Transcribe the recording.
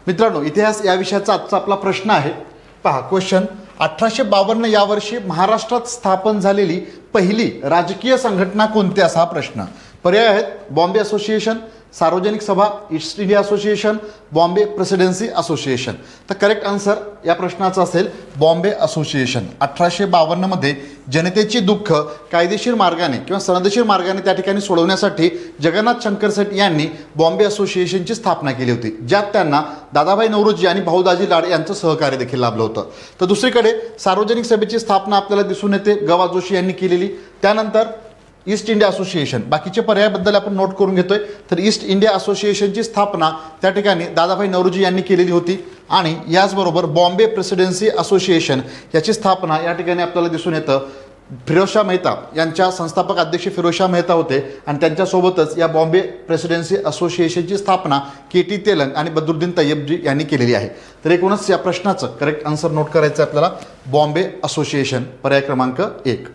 मित्रांनो, इतिहास या विषयाचा आजचा आपला प्रश्न आहे. पहा क्वेश्चन. 1852 या वर्षी महाराष्ट्रात स्थापन झालेली पहिली राजकीय संघटना कोणती, असा हा प्रश्न. पर्याय आहेत बॉम्बे असोसिएशन, सार्वजनिक सभा, east India association, Bombay presidency association. तर करेक्ट आन्सर या प्रश्नाचा असेल बॉम्बे असोसिएशन. 1852 मध्ये जनतेची दुःख कायदेशीर मार्गाने किंवा सनदेशीर मार्गाने त्या ठिकाणी सोडवण्यासाठी जगन्नाथ शंकर सेठ यांनी बॉम्बे असोसिएशनची स्थापना केली होती, ज्यात त्यांना दादाभाई नौरोजी आणि भाऊदाजी लाड यांचं सहकार्य देखील लाभलं होतं. तर दुसरीकडे सार्वजनिक सभेची स्थापना आपल्याला दिसून येते ग.वा. जोशी यांनी केलेली. त्यानंतर ईस्ट इंडिया असोसिएशन, बाकीचे पर्यायाबद्दल आपण नोट करून घेतोय. तर ईस्ट इंडिया असोसिएशनची स्थापना त्या ठिकाणी दादाभाई नौरोजी यांनी केलेली होती. आणि याचबरोबर बॉम्बे प्रेसिडेन्सी असोसिएशन याची स्थापना या ठिकाणी आपल्याला दिसून येतं फिरोजशाह मेहता यांच्या संस्थापक अध्यक्ष फिरोजशाह मेहता होते. आणि त्यांच्यासोबतच या बॉम्बे प्रेसिडेन्सी असोसिएशनची स्थापना के.टी. तेलंग आणि बद्रुद्दीन तय्यबजी यांनी केलेली आहे. तर एकूणच या प्रश्नाचं करेक्ट आन्सर नोट करायचं आपल्याला बॉम्बे असोसिएशन, पर्याय क्रमांक 1.